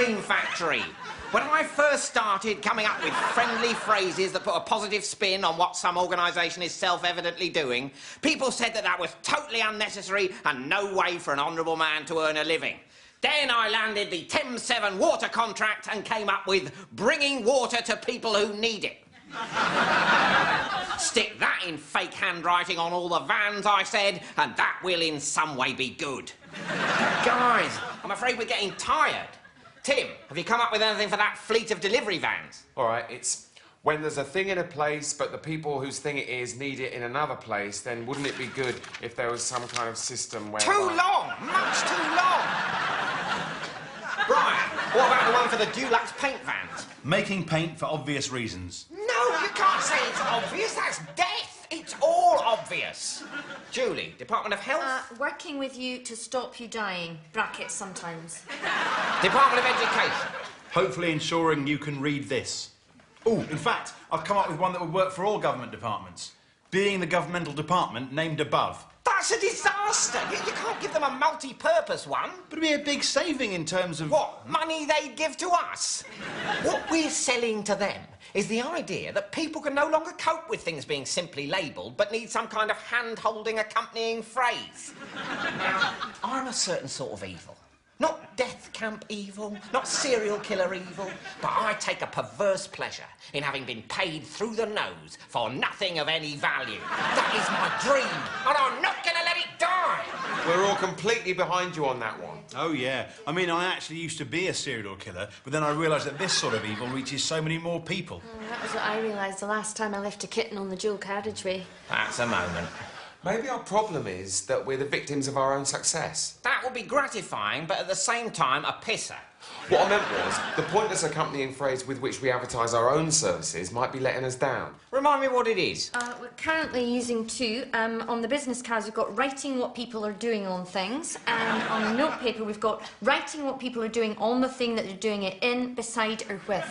dream factory. When I first started coming up with friendly phrases that put a positive spin on what some organisation is self-evidently doing, people said that that was totally unnecessary and no way for an honourable man to earn a living. Then I landed the Thames 7 water contract and came up with bringing water to people who need it. Stick that in fake handwriting on all the vans, I said, and that will in some way be good. Guys, I'm afraid we're getting tired. Tim, have you come up with anything for that fleet of delivery vans? All right, it's when there's a thing in a place, but the people whose thing it is need it in another place, then wouldn't it be good if there was some kind of system where... Too long! Much too long! Brian, what about the one for the Dulux paint vans? Making paint for obvious reasons. No, you can't say it's obvious. That's death. It's all obvious. Julie, Department of Health? Working with you to stop you dying. Brackets sometimes. Department of Education? Hopefully ensuring you can read this. Oh, in fact, I've come up with one that would work for all government departments. Being the governmental department named above. That's a disaster. You can't give them a multi-purpose one. But it'd be a big saving in terms of... What? Money they give to us? What we're selling to them is the idea that people can no longer cope with things being simply labelled, but need some kind of hand-holding accompanying phrase. Now, I'm a certain sort of evil. Not death camp evil, not serial killer evil, but I take a perverse pleasure in having been paid through the nose for nothing of any value. That is my dream, and I'm not going to let it die. We're all completely behind you on that one. Oh, yeah. I mean, I actually used to be a serial killer, but then I realised that this sort of evil reaches so many more people. That was what I realised the last time I left a kitten on the dual carriageway. That's a moment. Maybe our problem is that we're the victims of our own success. That would be gratifying, but at the same time, a pisser. What I meant was, the pointless accompanying phrase with which we advertise our own services might be letting us down. Remind me what it is. We're currently using two. On the business cards, we've got writing what people are doing on things, and on the notepaper, we've got writing what people are doing on the thing that they're doing it in, beside, or with.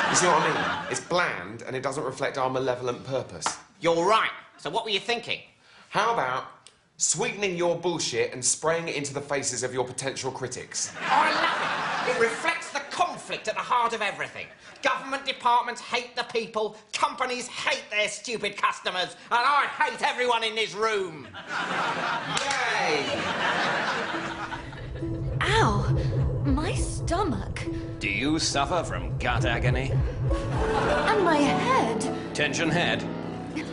You see what I mean? It's bland, and it doesn't reflect our malevolent purpose. You're right. So what were you thinking? How about sweetening your bullshit and spraying it into the faces of your potential critics? I love it. It reflects the conflict at the heart of everything. Government departments hate the people, companies hate their stupid customers, and I hate everyone in this room. Yay! Ow! My stomach. Do you suffer from gut agony? And my head. Tension head?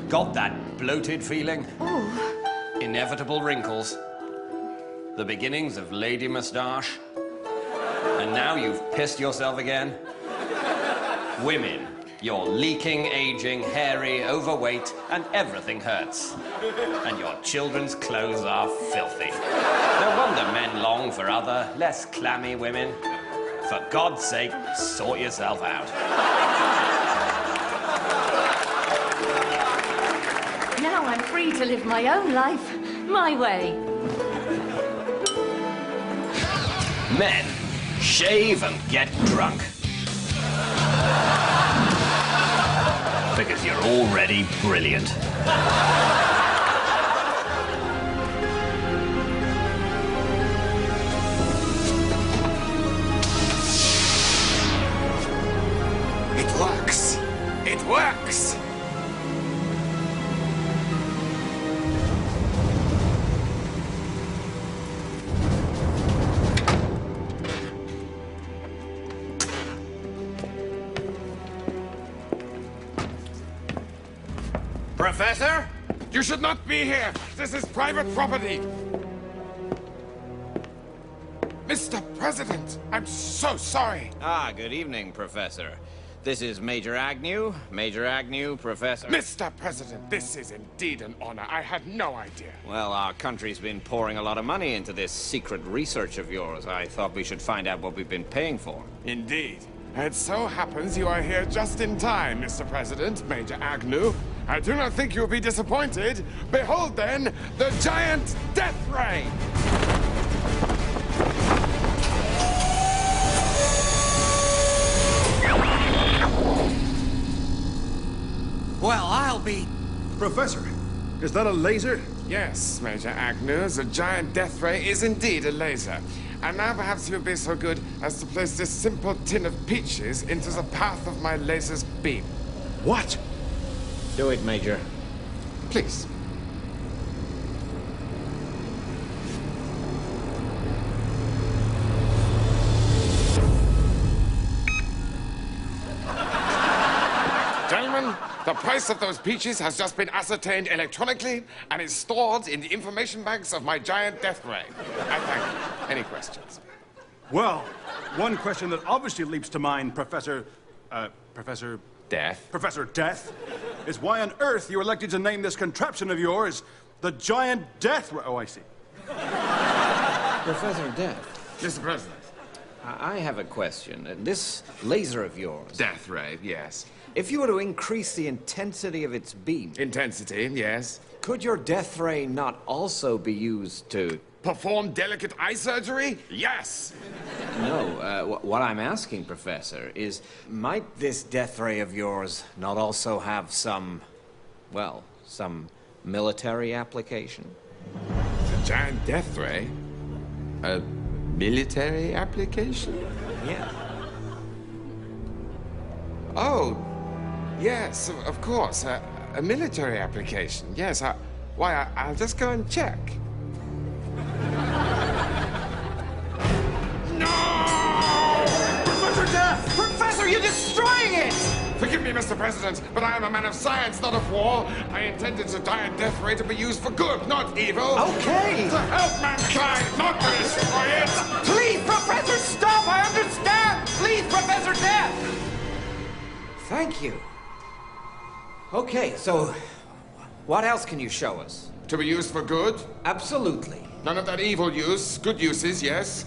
Got that bloated feeling? Oh. Inevitable wrinkles? The beginnings of lady moustache? And now you've pissed yourself again? Women, you're leaking, aging, hairy, overweight, and everything hurts. And your children's clothes are filthy. No wonder men long for other, less clammy women. For God's sake, sort yourself out. Now I'm free to live my own life, my way. Men, shave and get drunk. Because you're already brilliant. It works! It works! Professor? You should not be here. This is private property. Mr. President, I'm so sorry. Ah, good evening, Professor. This is Major Agnew. Major Agnew, Professor. Mr. President, this is indeed an honor. I had no idea. Well, our country's been pouring a lot of money into this secret research of yours. I thought we should find out what we've been paying for. Indeed. It so happens you are here just in time, Mr. President, Major Agnew. I do not think you'll be disappointed. Behold, then, the giant death ray! Well, I'll be... Professor, is that a laser? Yes, Major Agnew, the giant death ray is indeed a laser. And now perhaps you'll be so good as to place this simple tin of peaches into the path of my laser's beam. What? Do it, Major. Please. Gentlemen, the price of those peaches has just been ascertained electronically and is stored in the information banks of my giant death ray. I thank you. Any questions? Well, one question that obviously leaps to mind, Professor Death? Professor Death, is why on earth you elected to name this contraption of yours the Giant Death Ray. Oh, I see. Professor Death, Mr. President. I have a question. This laser of yours, Death ray, yes. if you were to increase the intensity of its beam, Intensity, yes. could your death ray not also be used to... Perform delicate eye surgery? Yes. No, what I'm asking, Professor, is might this death ray of yours not also have some, well, some military application? The giant death ray? A military application? Yeah. Oh, yes, of course. A military application. Yes, I'll just go and check. Professor, you're destroying it! Forgive me, Mr. President, but I am a man of science, not of war. I intended the giant death ray to be used for good, not evil. Okay. To help mankind, not to destroy it. Please, Professor, stop! I understand! Please, Professor Death! Thank you. Okay, so what else can you show us? To be used for good? Absolutely. None of that evil use. Good uses, yes.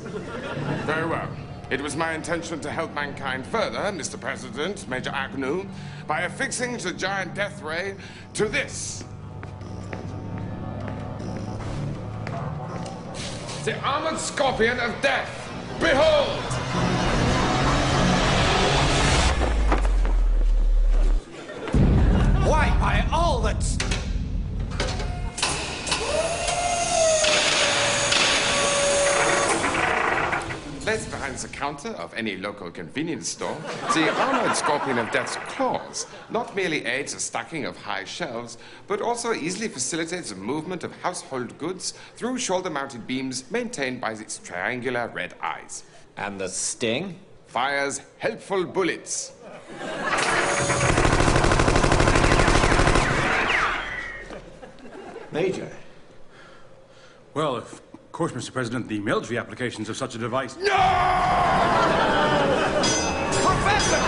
Very well. It was my intention to help mankind further, Mr. President, Major Agnew, by affixing the giant death ray to this. The armored scorpion of death. Behold! Why, by all that's... Placed behind the counter of any local convenience store, the armored scorpion of death's claws not merely aids the stacking of high shelves, but also easily facilitates the movement of household goods through shoulder-mounted beams maintained by its triangular red eyes. And the sting? Fires helpful bullets. Major. Well, of course, Mr. President, the military applications of such a device... No! Professor!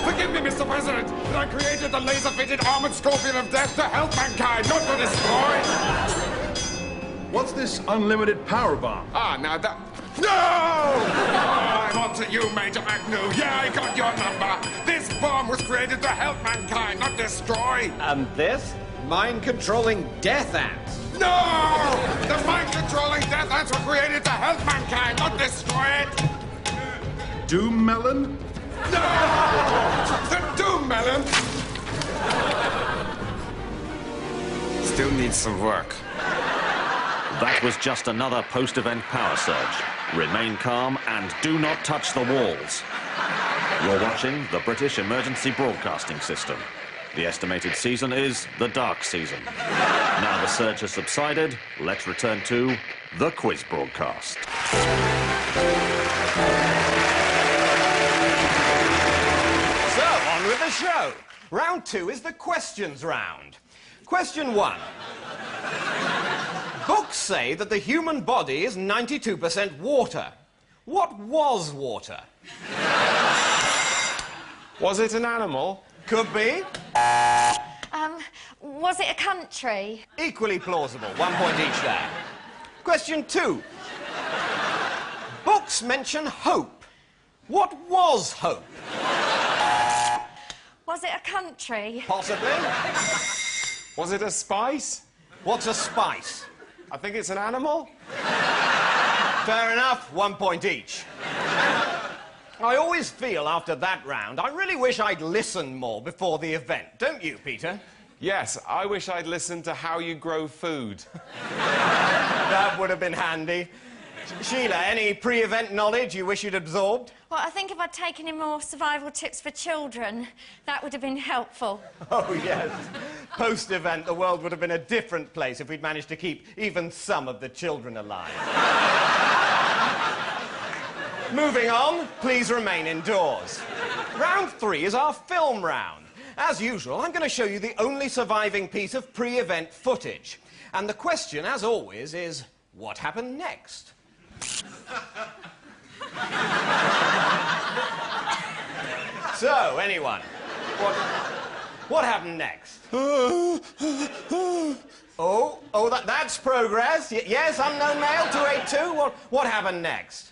Forgive me, Mr. President, but I created the laser-fitted armored scorpion of death to help mankind, not to destroy. What's this unlimited power bomb? Ah, now that... No! Oh, I'm on to you, Major Agnew. Yeah, I got your number. This bomb was created to help mankind, not destroy. And this? Mind-controlling death ants. No! The mind-controlling death ants were created to help mankind, not destroy it. Doom melon? No! The doom melon! Still needs some work. That was just another post-event power surge. Remain calm and do not touch the walls. You're watching the British Emergency Broadcasting System. The estimated season is the dark season. Now the surge has subsided, let's return to the quiz broadcast. So, on with the show. Round 2 is the questions round. Question 1. Books say that the human body is 92% water. What was water? Was it an animal? Could be. Was it a country? Equally plausible. 1 point each there. Question 2. Books mention hope. What was hope? Was it a country? Possibly. Was it a spice? What's a spice? I think it's an animal. Fair enough. 1 point each. I always feel after that round, I really wish I'd listened more before the event. Don't you, Peter? Yes, I wish I'd listened to how you grow food. That would have been handy. Sheila, any pre-event knowledge you wish you'd absorbed? Well, I think if I'd taken in more survival tips for children, that would have been helpful. Oh, yes. Post-event, the world would have been a different place if we'd managed to keep even some of the children alive. Moving on, please remain indoors. Round 3 is our film round. As usual, I'm going to show you the only surviving piece of pre-event footage. And the question, as always, is, what happened next? So, anyone, what happened next? That's progress. Yes, unknown male, 282. What happened next?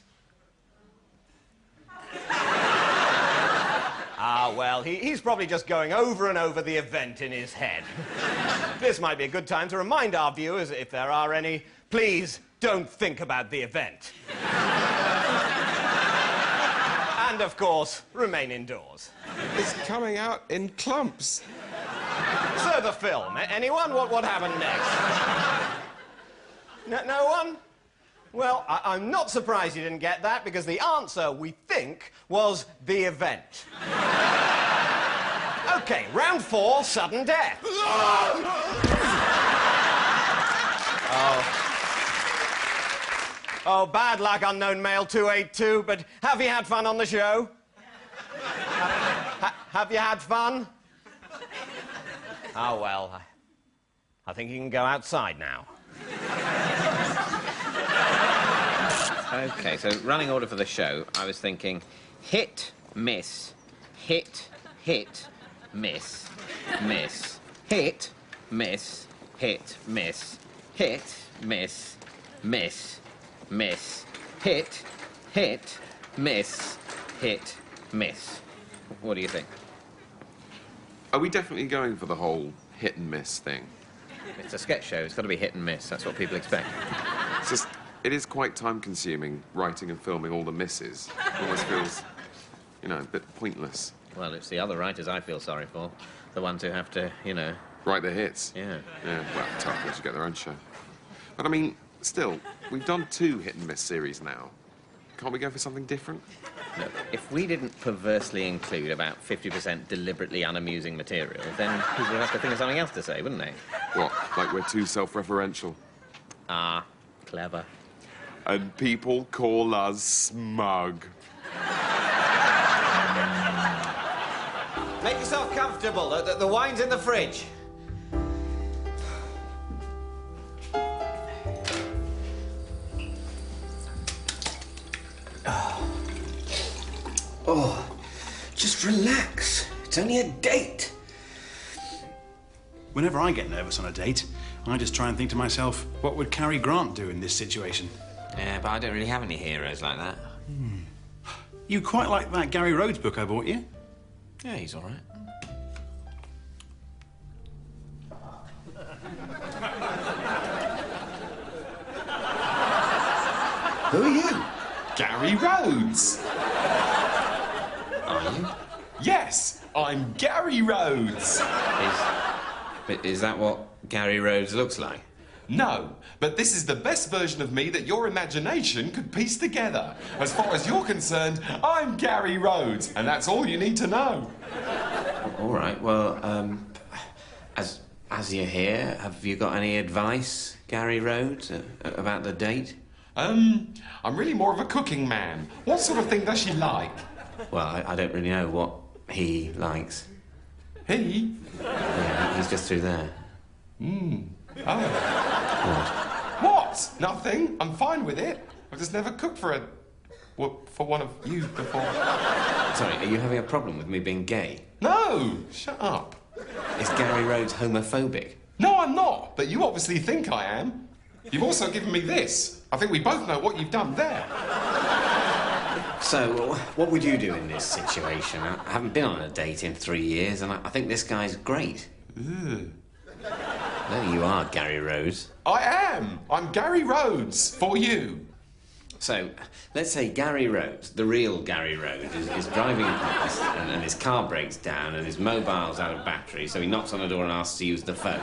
Ah, well, he's probably just going over and over the event in his head. This might be a good time to remind our viewers, if there are any, please don't think about the event. And, of course, remain indoors. It's coming out in clumps. So, the film. Anyone? What happened next? No one? Well, I'm not surprised you didn't get that, because the answer, we think, was the event. OK, round 4, sudden death. Oh, bad luck, unknown male 282, but have you had fun on the show? Have you had fun? Oh, well, I think you can go outside now. OK, so running order for the show, I was thinking hit, miss, hit, hit, miss, miss, hit, miss, hit, miss, hit, miss, miss, miss, hit, hit, miss, hit, miss. What do you think? Are we definitely going for the whole hit and miss thing? It's a sketch show. It's got to be hit and miss. That's what people expect. It's just, it is quite time-consuming, writing and filming all the misses. It almost feels, you know, a bit pointless. Well, it's the other writers I feel sorry for. The ones who have to, you know... Write the hits. Yeah. Yeah, well, tough, they should get their own show. But, I mean, still, we've done 2 hit-and-miss series now. Can't we go for something different? Look, if we didn't perversely include about 50% deliberately unamusing material, then people would have to think of something else to say, wouldn't they? What, like we're too self-referential? Ah, clever. And people call us smug. Make yourself comfortable. The wine's in the fridge. Oh, just relax. It's only a date. Whenever I get nervous on a date, I just try and think to myself, what would Cary Grant do in this situation? Yeah, but I don't really have any heroes like that. You quite like that Gary Rhodes book I bought you? Yeah, he's all right. Who are you? Gary Rhodes! Are you? Yes, I'm Gary Rhodes! Is that what Gary Rhodes looks like? No, but this is the best version of me that your imagination could piece together. As far as you're concerned, I'm Gary Rhodes, and that's all you need to know. All right, well, as you're here, have you got any advice, Gary Rhodes, about the date? I'm really more of a cooking man. What sort of thing does she like? Well, I don't really know what he likes. He? Yeah, he's just through there. Oh. What? Nothing. I'm fine with it. I've just never cooked for one of you before. Sorry, are you having a problem with me being gay? No! Shut up. Is Gary Rhodes homophobic? No, I'm not. But you obviously think I am. You've also given me this. I think we both know what you've done there. So, what would you do in this situation? I haven't been on a date in 3 years, and I think this guy's great. Ugh. There you are, Gary Rhodes. I am. I'm Gary Rhodes for you. So, let's say Gary Rhodes, the real Gary Rhodes, is driving past and his car breaks down and his mobile's out of battery, so he knocks on the door and asks to use the phone.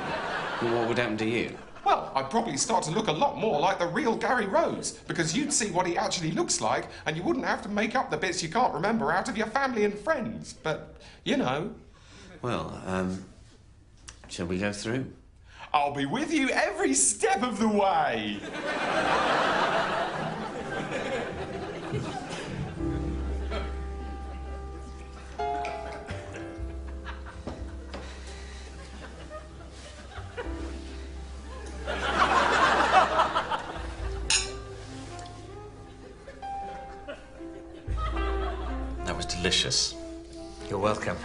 What would happen to you? Well, I'd probably start to look a lot more like the real Gary Rhodes, because you'd see what he actually looks like, and you wouldn't have to make up the bits you can't remember out of your family and friends. But, you know. Well, shall we go through? I'll be with you every step of the way. That was delicious. You're welcome.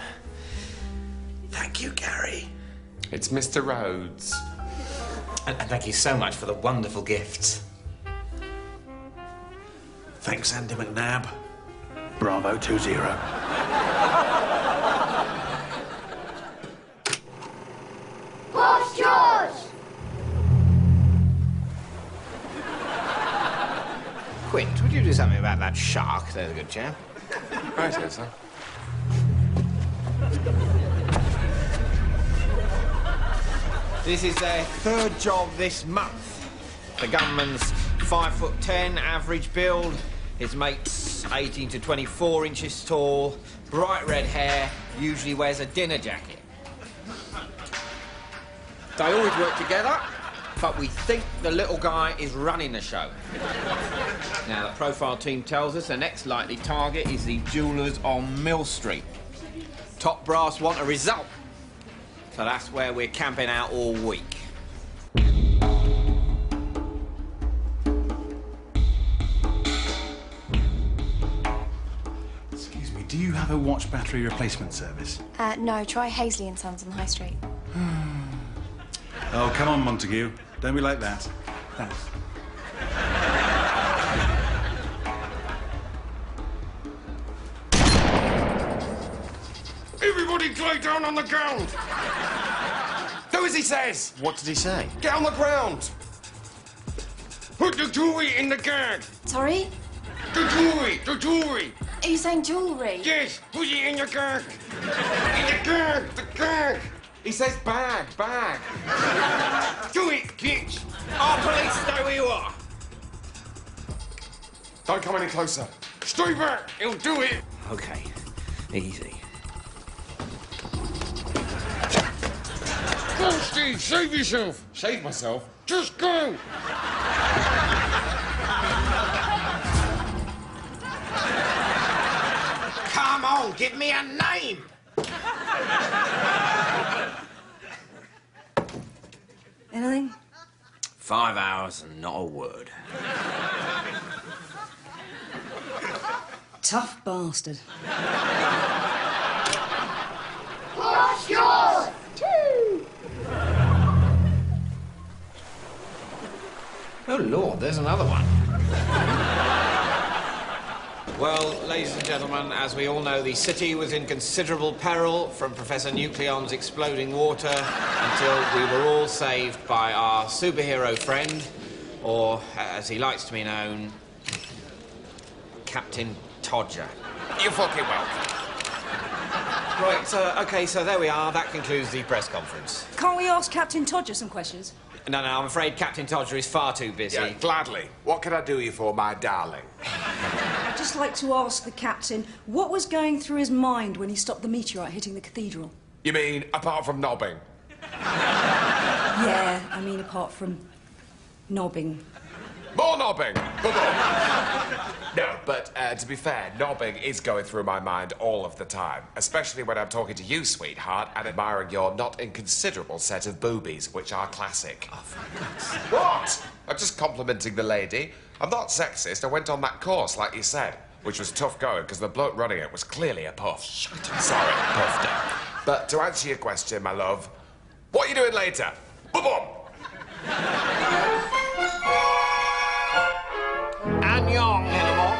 Thank you, Gary. It's Mr. Rhodes. And thank you so much for the wonderful gifts. Thanks, Andy McNabb. Bravo 20. Boss George! Quint, would you do something about that shark? There's a good chap. Right here, sir. This is their third job this month. The gunman's 5'10", average build. His mate's 18 to 24 inches tall, bright red hair, usually wears a dinner jacket. They always work together, but we think the little guy is running the show. Now, the profile team tells us the next likely target is the jewellers on Mill Street. Top brass want a result. So that's where we're camping out all week. Excuse me, do you have a watch battery replacement service? No, try Hazley & Sons on the High Street. Oh, come on, Montague. Don't be like that. Thanks. Everybody lay down on the ground! Do as he says! What did he say? Get on the ground! Put the jewelry in the gag! Sorry? The jewelry! Are you saying jewellery? Yes, put it in the gag! In the gag! He says bag. Do it, bitch! Our police know who you are. Don't come any closer. Stay back, he'll do it! Okay, easy. Go, Steve, save yourself! Save myself? Just go! Come on, give me a name. Anything? 5 hours and not a word. Tough bastard. Boss George! 2! Oh, Lord, there's another one. Well, ladies and gentlemen, as we all know, the city was in considerable peril from Professor Nucleon's exploding water until we were all saved by our superhero friend, or, as he likes to be known, Captain Todger. You're fucking welcome. Right, OK, so there we are. That concludes the press conference. Can't we ask Captain Todger some questions? No, I'm afraid Captain Todger is far too busy. Yeah, gladly. What can I do you for, my darling? I'd just like to ask the captain what was going through his mind when he stopped the meteorite hitting the cathedral. You mean, apart from knobbing? Yeah, I mean apart from knobbing. More knobbing! No, but to be fair, knobbing is going through my mind all of the time, especially when I'm talking to you, sweetheart, and admiring your not inconsiderable set of boobies, which are classic. Oh, for God's sake. What? I'm just complimenting the lady. I'm not sexist. I went on that course, like you said, which was tough going because the bloke running it was clearly a puff. Shut up. Sorry, puffed up. But to answer your question, my love, what are you doing later? Boom! Annyeong, Hennemore.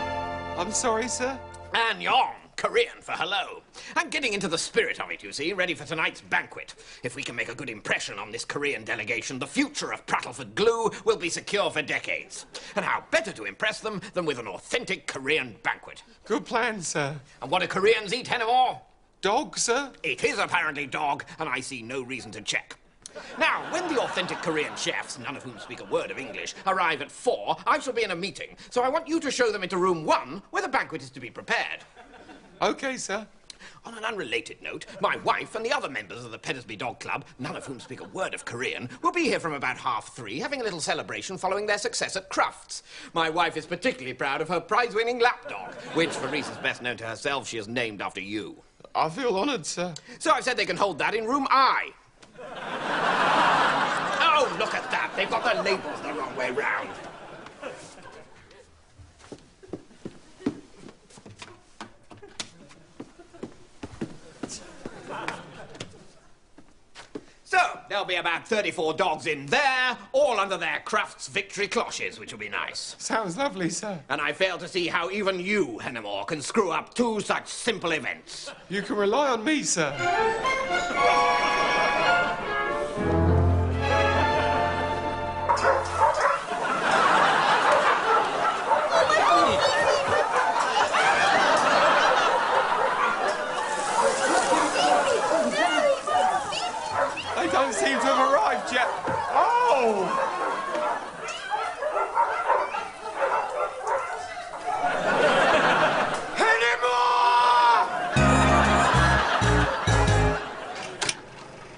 I'm sorry, sir? Annyeong, Korean for hello. I'm getting into the spirit of it, you see, ready for tonight's banquet. If we can make a good impression on this Korean delegation, the future of Prattleford Glue will be secure for decades. And how better to impress them than with an authentic Korean banquet? Good plan, sir. And what do Koreans eat, Hennemore? Dog, sir? It is apparently dog, and I see no reason to check. Now, when the authentic Korean chefs, none of whom speak a word of English, arrive at 4, I shall be in a meeting. So I want you to show them into room 1, where the banquet is to be prepared. OK, sir. On an unrelated note, my wife and the other members of the Pedersby Dog Club, none of whom speak a word of Korean, will be here from about 3:30, having a little celebration following their success at Crufts. My wife is particularly proud of her prize-winning lapdog, which, for reasons best known to herself, she has named after you. I feel honoured, sir. So I've said they can hold that in room I. Oh, look at that. They've got the labels the wrong way round. So, there'll be about 34 dogs in there, all under their Crufts victory cloches, which will be nice. Sounds lovely, sir. And I fail to see how even you, Hennemore, can screw up 2 such simple events. You can rely on me, sir. They don't seem to have arrived yet. Oh!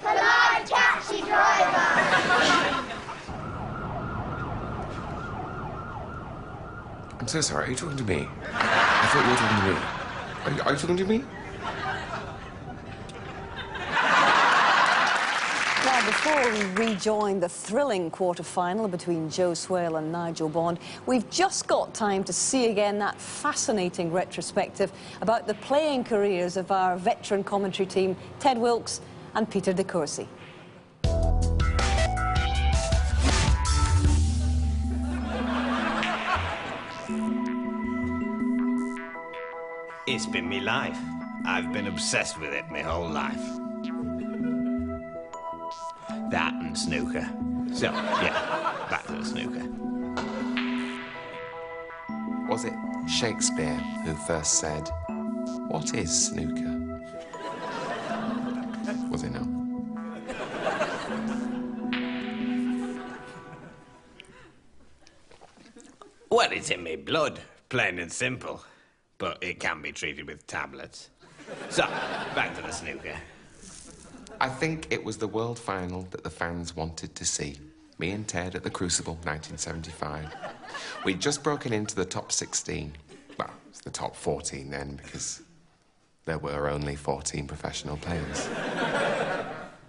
Polite taxi driver! I'm so sorry. Are you talking to me? I thought you were talking to me. Are you talking to me? Now, before we rejoin the thrilling quarter-final between Joe Swale and Nigel Bond, we've just got time to see again that fascinating retrospective about the playing careers of our veteran commentary team, Ted Wilkes and Peter de Courcy. It's been me life. I've been obsessed with it my whole life. That and snooker. So, yeah, back to the snooker. Was it Shakespeare who first said, "What is snooker?" Was it not? Well, it's in me blood, plain and simple. But it can be treated with tablets. So, back to the snooker. I think it was the world final that the fans wanted to see. Me and Ted at the Crucible, 1975. We'd just broken into the top 16. Well, it's the top 14 then, because there were only 14 professional players.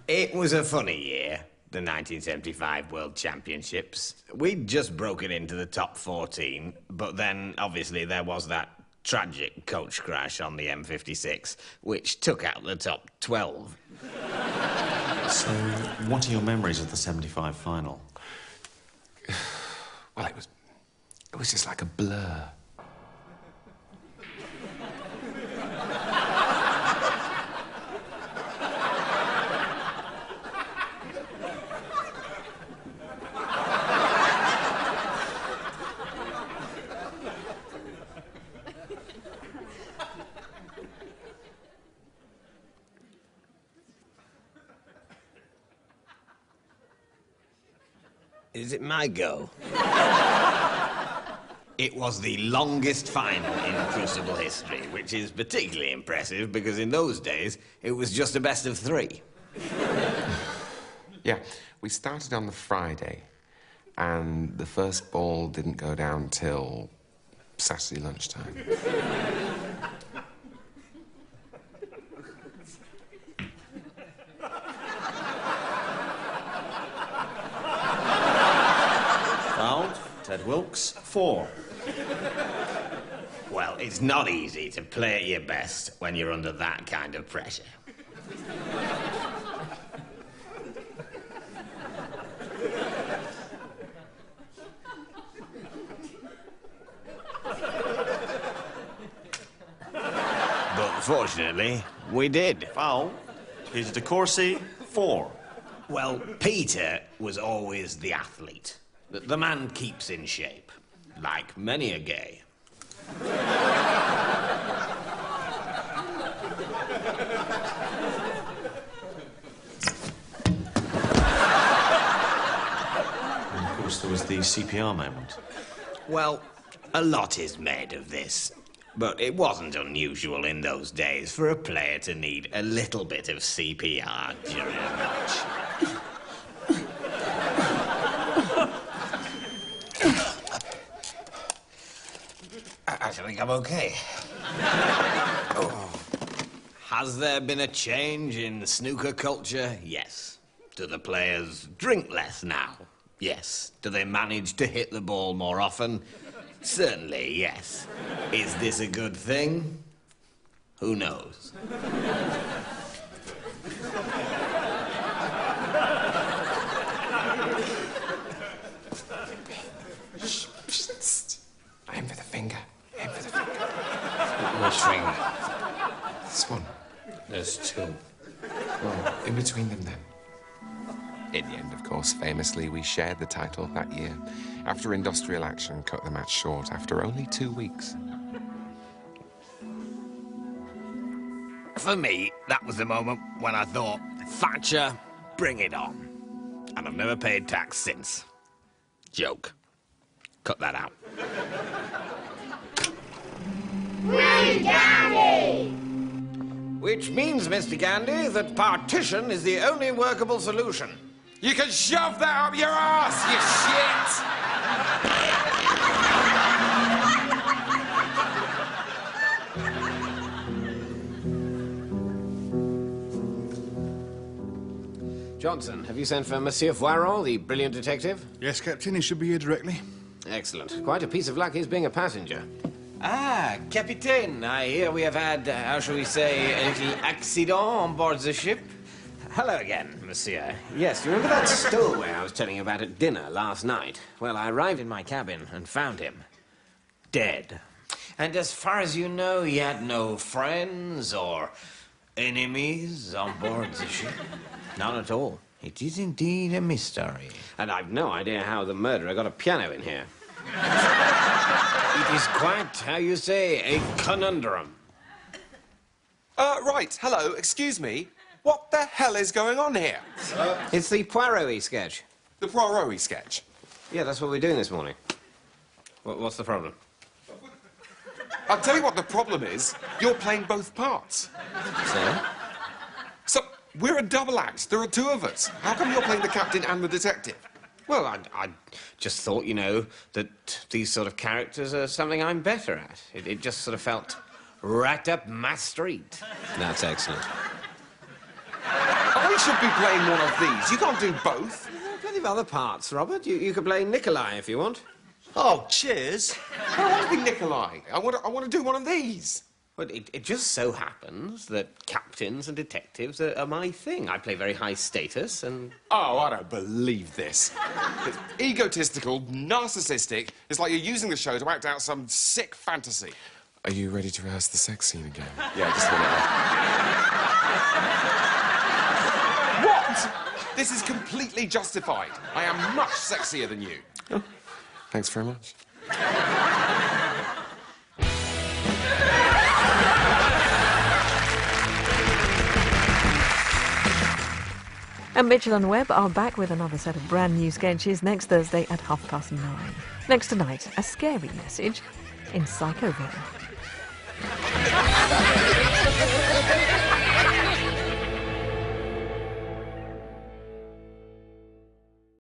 It was a funny year, the 1975 World Championships. We'd just broken into the top 14, but then, obviously, there was that tragic coach crash on the M56, which took out the top 12. So, what are your memories of the 75 final? Well, it was just like a blur. Is it my go? It was the longest final in Crucible history, which is particularly impressive because in those days it was just a best of 3. Yeah, we started on the Friday, and the first ball didn't go down till Saturday lunchtime. Fouled, Ted Wilkes, 4. Well, it's not easy to play at your best when you're under that kind of pressure. But fortunately, we did. Foul, Peter de Courcy, 4. Well, Peter was always the athlete. The man keeps in shape, like many a gay. So was the CPR moment. Well, a lot is made of this. But it wasn't unusual in those days for a player to need a little bit of CPR during a match. I think I'm okay. Oh. Has there been a change in snooker culture? Yes. Do the players drink less now? Yes. Do they manage to hit the ball more often? Certainly, yes. Is this a good thing? Who knows? Aim for the finger. Aim for the finger. Which finger? This one. There's two. Well, in between them, then. In the end, of course, famously, we shared the title that year, after industrial action cut the match short after only 2 weeks. For me, that was the moment when I thought, Thatcher, bring it on. And I've never paid tax since. Joke. Cut that out. Gandhi! Which means, Mr. Gandhi, that partition is the only workable solution. You can shove that up your ass, you shit! Johnson, have you sent for Monsieur Voiron, the brilliant detective? Yes, Captain, he should be here directly. Excellent. Quite a piece of luck his being a passenger. Ah, Capitaine, I hear we have had, how shall we say, a little accident on board the ship. Hello again, monsieur. Yes, you remember that stowaway I was telling you about at dinner last night? Well, I arrived in my cabin and found him dead. And as far as you know, he had no friends or enemies on board the ship? None at all. It is indeed a mystery. And I've no idea how the murderer got a piano in here. It is quite, how you say, a conundrum. Right, hello, excuse me. What the hell is going on here? It's the Poirot-y sketch. The Poirot-y sketch? Yeah, that's what we're doing this morning. What's the problem? I'll tell you what the problem is. You're playing both parts. So, we're a double act. There are two of us. How come you're playing the captain and the detective? Well, I just thought, you know, that these sort of characters are something I'm better at. It just sort of felt right up my street. That's excellent. I should be playing one of these. You can't do both. There are plenty of other parts, Robert. You could play Nikolai if you want. Oh, cheers. I don't want to be Nikolai. I want to do one of these. Well, it just so happens that captains and detectives are my thing. I play very high status and... Oh, I don't believe this. It's egotistical, narcissistic. It's like you're using the show to act out some sick fantasy. Are you ready to rehearse the sex scene again? Yeah, just a minute. What? This is completely justified. I am much sexier than you. Oh, thanks very much. And Mitchell and Webb are back with another set of brand new sketches next Thursday at 9:30. Next tonight, a scary message in Psychoville.